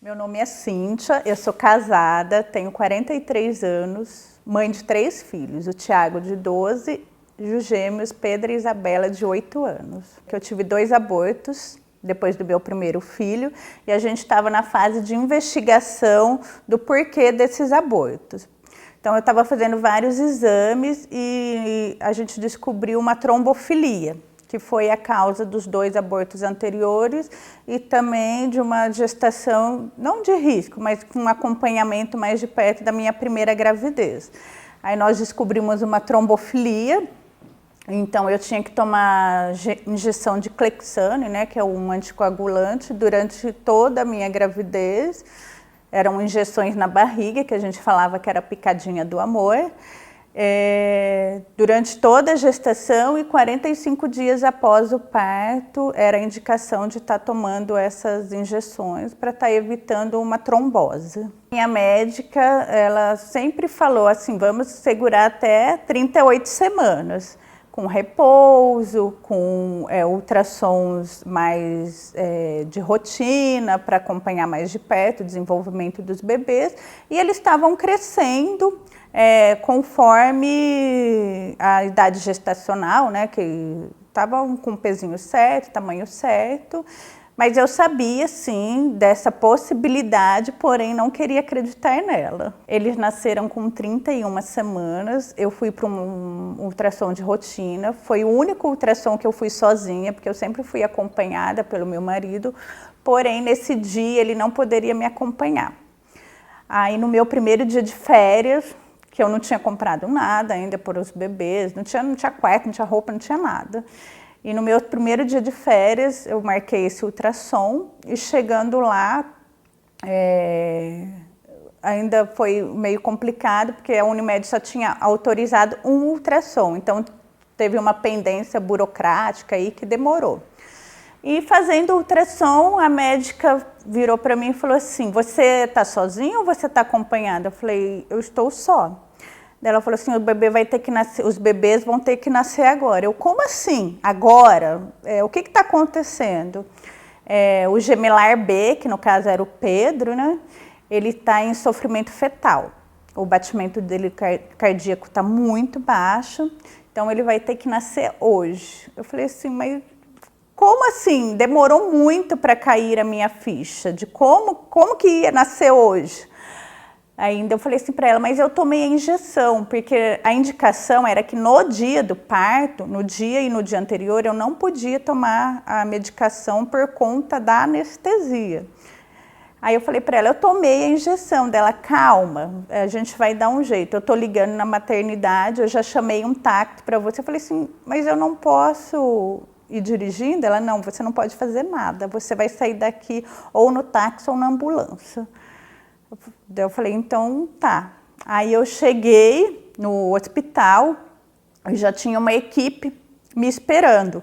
Meu nome é Cíntia, eu sou casada, tenho 43 anos, mãe de 3 filhos, o Thiago de 12 e os gêmeos Pedro e Isabela de 8 anos. Eu tive 2 abortos depois do meu primeiro filho e a gente estava na fase de investigação do porquê desses abortos. Então eu estava fazendo vários exames e a gente descobriu uma trombofilia, que foi a causa dos 2 abortos anteriores e também de uma gestação, não de risco, mas com um acompanhamento mais de perto da minha primeira gravidez. Aí nós descobrimos uma trombofilia, então eu tinha que tomar injeção de Clexane, né, que é um anticoagulante, durante toda a minha gravidez. Eram injeções na barriga, que a gente falava que era a picadinha do amor. Durante toda a gestação e 45 dias após o parto, era a indicação de estar tomando essas injeções para estar evitando uma trombose. Minha médica, ela sempre falou assim, vamos segurar até 38 semanas, com repouso, com ultrassons mais de rotina, para acompanhar mais de perto o desenvolvimento dos bebês, e eles estavam crescendo, conforme a idade gestacional, né, que estavam com o pezinho certo, tamanho certo, mas eu sabia, sim, dessa possibilidade, porém não queria acreditar nela. Eles nasceram com 31 semanas, eu fui para um ultrassom de rotina, foi o único ultrassom que eu fui sozinha, porque eu sempre fui acompanhada pelo meu marido, porém nesse dia ele não poderia me acompanhar. Aí no meu primeiro dia de férias, que eu não tinha comprado nada ainda para os bebês, não tinha quarto, não tinha roupa, não tinha nada. E no meu primeiro dia de férias, eu marquei esse ultrassom e chegando lá, ainda foi meio complicado, porque a Unimed só tinha autorizado um ultrassom, então teve uma pendência burocrática aí que demorou. E fazendo o ultrassom, a médica virou para mim e falou assim, você está sozinha ou você está acompanhada? Eu falei, eu estou só. Ela falou assim, o bebê vai ter que nascer, os bebês vão ter que nascer agora. Eu, como assim? Agora? O que está acontecendo? O gemelar B, que no caso era o Pedro, né? Ele está em sofrimento fetal. O batimento dele cardíaco está muito baixo, então ele vai ter que nascer hoje. Eu falei assim, mas como assim? Demorou muito para cair a minha ficha de como que ia nascer hoje. Ainda eu falei assim para ela, mas eu tomei a injeção, porque a indicação era que no dia do parto, no dia e no dia anterior, eu não podia tomar a medicação por conta da anestesia. Aí eu falei para ela, eu tomei a injeção dela, calma, a gente vai dar um jeito. Eu estou ligando na maternidade, eu já chamei um táxi para você. Eu falei assim, mas eu não posso ir dirigindo? Ela, não, você não pode fazer nada, você vai sair daqui ou no táxi ou na ambulância. Eu falei, então tá. Aí eu cheguei no hospital e já tinha uma equipe me esperando.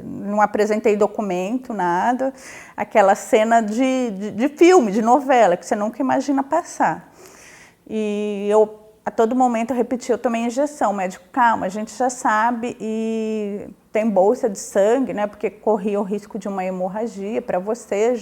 Não apresentei documento, nada. Aquela cena de filme, de novela, que você nunca imagina passar. E eu, a todo momento, eu repeti, eu tomei injeção. O médico, calma, a gente já sabe e tem bolsa de sangue, né? Porque corria o risco de uma hemorragia. Para você,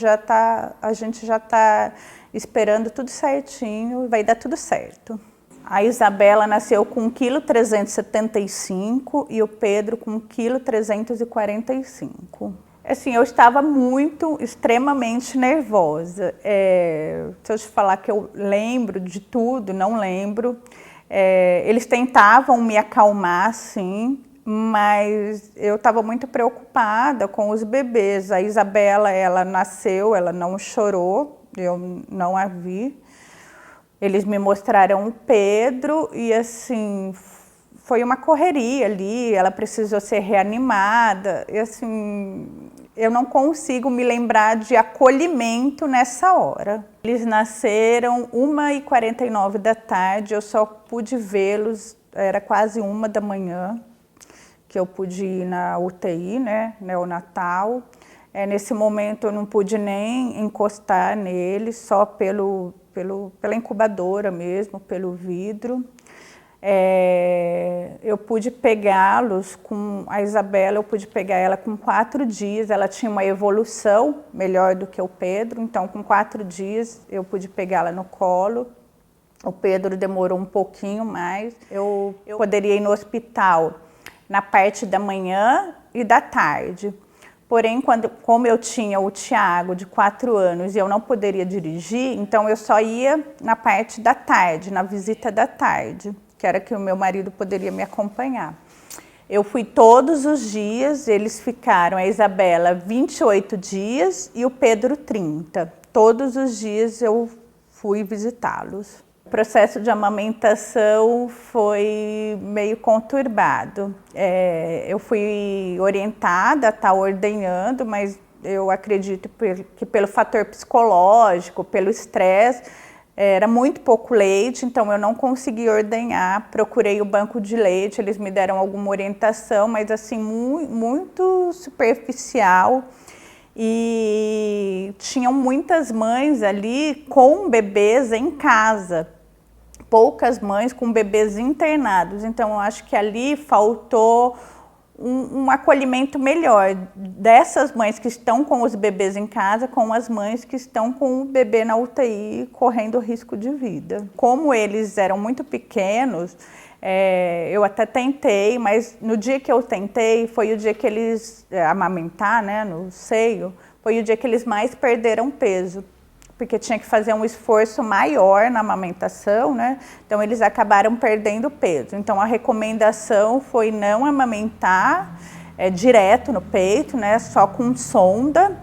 a gente já está esperando tudo certinho, vai dar tudo certo. A Isabela nasceu com 1,375 kg e o Pedro com 1,345 kg. Assim, eu estava extremamente nervosa. Se eu te falar que eu lembro de tudo, não lembro. Eles tentavam me acalmar, sim, mas eu estava muito preocupada com os bebês. A Isabela, ela nasceu, ela não chorou. Eu não a vi. Eles me mostraram o Pedro e assim, foi uma correria ali, ela precisou ser reanimada. E assim, eu não consigo me lembrar de acolhimento nessa hora. Eles nasceram 1h49 da tarde, eu só pude vê-los, era quase 1 da manhã, que eu pude ir na UTI, né, neonatal. Nesse momento eu não pude nem encostar nele, só pela incubadora mesmo, pelo vidro. Eu pude pegá-los com a Isabela, eu pude pegar ela com 4 dias, ela tinha uma evolução melhor do que o Pedro, então com 4 dias eu pude pegá-la no colo. O Pedro demorou um pouquinho mais. Eu poderia ir no hospital na parte da manhã e da tarde. Porém, como eu tinha o Thiago de 4 anos e eu não poderia dirigir, então eu só ia na parte da tarde, na visita da tarde, que era que o meu marido poderia me acompanhar. Eu fui todos os dias, eles ficaram, a Isabela 28 dias e o Pedro 30. Todos os dias eu fui visitá-los. O processo de amamentação foi meio conturbado. Eu fui orientada a estar ordenhando, mas eu acredito que pelo fator psicológico, pelo estresse, era muito pouco leite, então eu não consegui ordenhar. Procurei o banco de leite, eles me deram alguma orientação, mas assim, muito superficial. E tinham muitas mães ali com bebês em casa. Poucas mães com bebês internados, então eu acho que ali faltou um acolhimento melhor dessas mães que estão com os bebês em casa, com as mães que estão com o bebê na UTI correndo risco de vida. Como eles eram muito pequenos, eu até tentei, mas no dia que eu tentei, foi o dia que eles, amamentar, né, no seio, foi o dia que eles mais perderam peso, porque tinha que fazer um esforço maior na amamentação, né? Então eles acabaram perdendo peso. Então a recomendação foi não amamentar direto no peito, né? Só com sonda.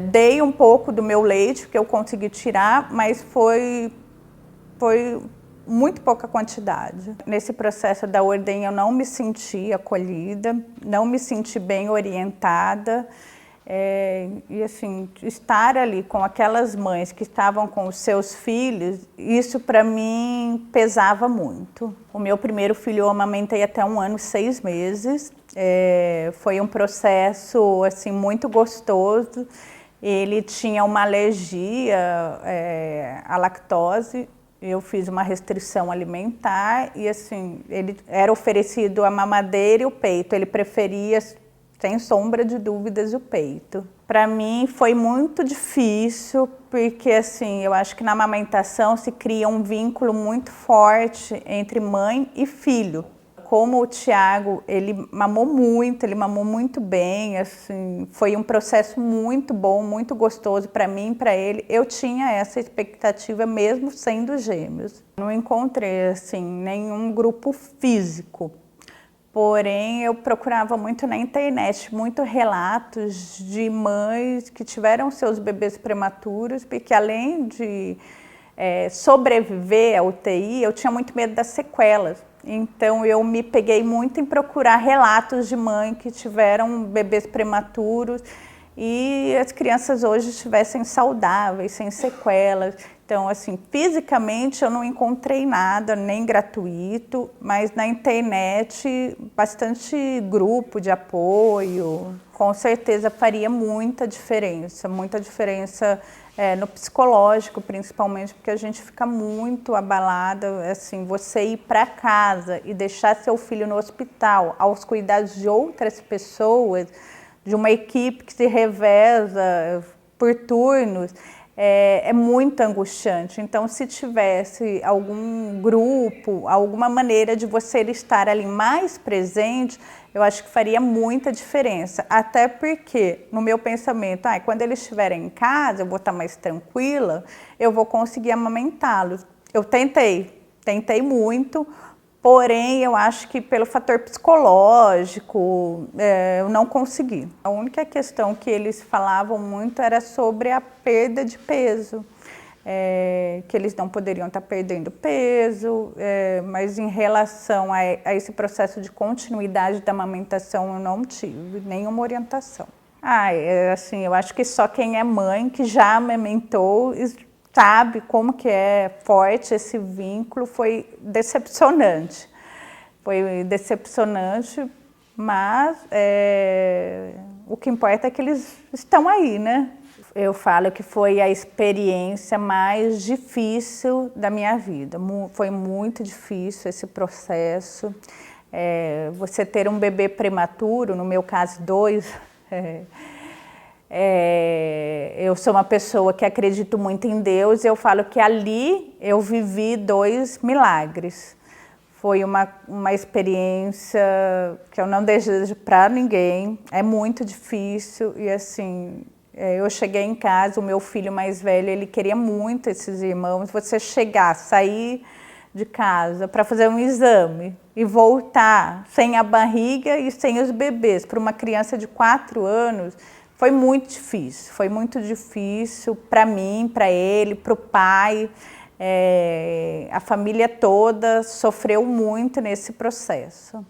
Dei um pouco do meu leite que eu consegui tirar, mas foi muito pouca quantidade. Nesse processo da ordenha eu não me senti acolhida, não me senti bem orientada. E assim, estar ali com aquelas mães que estavam com os seus filhos, isso para mim pesava muito. O meu primeiro filho eu amamentei até 1 ano e 6 meses. Foi um processo assim, muito gostoso. Ele tinha uma alergia à lactose. Eu fiz uma restrição alimentar e assim, ele era oferecido a mamadeira e o peito. Ele preferia, sem sombra de dúvidas, o peito. Para mim foi muito difícil, porque assim, eu acho que na amamentação se cria um vínculo muito forte entre mãe e filho. Como o Thiago, ele mamou muito bem, assim, foi um processo muito bom, muito gostoso para mim e para ele. Eu tinha essa expectativa mesmo sendo gêmeos. Não encontrei assim, nenhum grupo físico. Porém, eu procurava muito na internet, muitos relatos de mães que tiveram seus bebês prematuros, porque além de sobreviver à UTI, eu tinha muito medo das sequelas. Então, eu me peguei muito em procurar relatos de mãe que tiveram bebês prematuros e as crianças hoje estivessem saudáveis, sem sequelas. Então, assim, fisicamente eu não encontrei nada, nem gratuito, mas na internet, bastante grupo de apoio. Com certeza faria muita diferença no psicológico, principalmente, porque a gente fica muito abalada, assim, você ir para casa e deixar seu filho no hospital, aos cuidados de outras pessoas, de uma equipe que se reveza por turnos, é muito angustiante. Então, se tivesse algum grupo, alguma maneira de você estar ali mais presente, eu acho que faria muita diferença. Até porque, no meu pensamento, quando eles estiverem em casa, eu vou estar mais tranquila, eu vou conseguir amamentá-los. Eu tentei muito, porém, eu acho que pelo fator psicológico, eu não consegui. A única questão que eles falavam muito era sobre a perda de peso, que eles não poderiam estar perdendo peso, mas em relação a esse processo de continuidade da amamentação, eu não tive nenhuma orientação. Assim, eu acho que só quem é mãe, que já amamentou, sabe como que é forte esse vínculo. Foi decepcionante, mas o que importa é que eles estão aí, né? Eu falo que foi a experiência mais difícil da minha vida. Foi muito difícil esse processo. Você ter um bebê prematuro, no meu caso 2, eu sou uma pessoa que acredito muito em Deus, e eu falo que ali eu vivi 2 milagres. Foi uma experiência que eu não desejo para ninguém, é muito difícil, e assim, eu cheguei em casa, o meu filho mais velho, ele queria muito esses irmãos. Você chegar, sair de casa para fazer um exame e voltar sem a barriga e sem os bebês, para uma criança de 4 anos, foi muito difícil para mim, para ele, para o pai. A família toda sofreu muito nesse processo.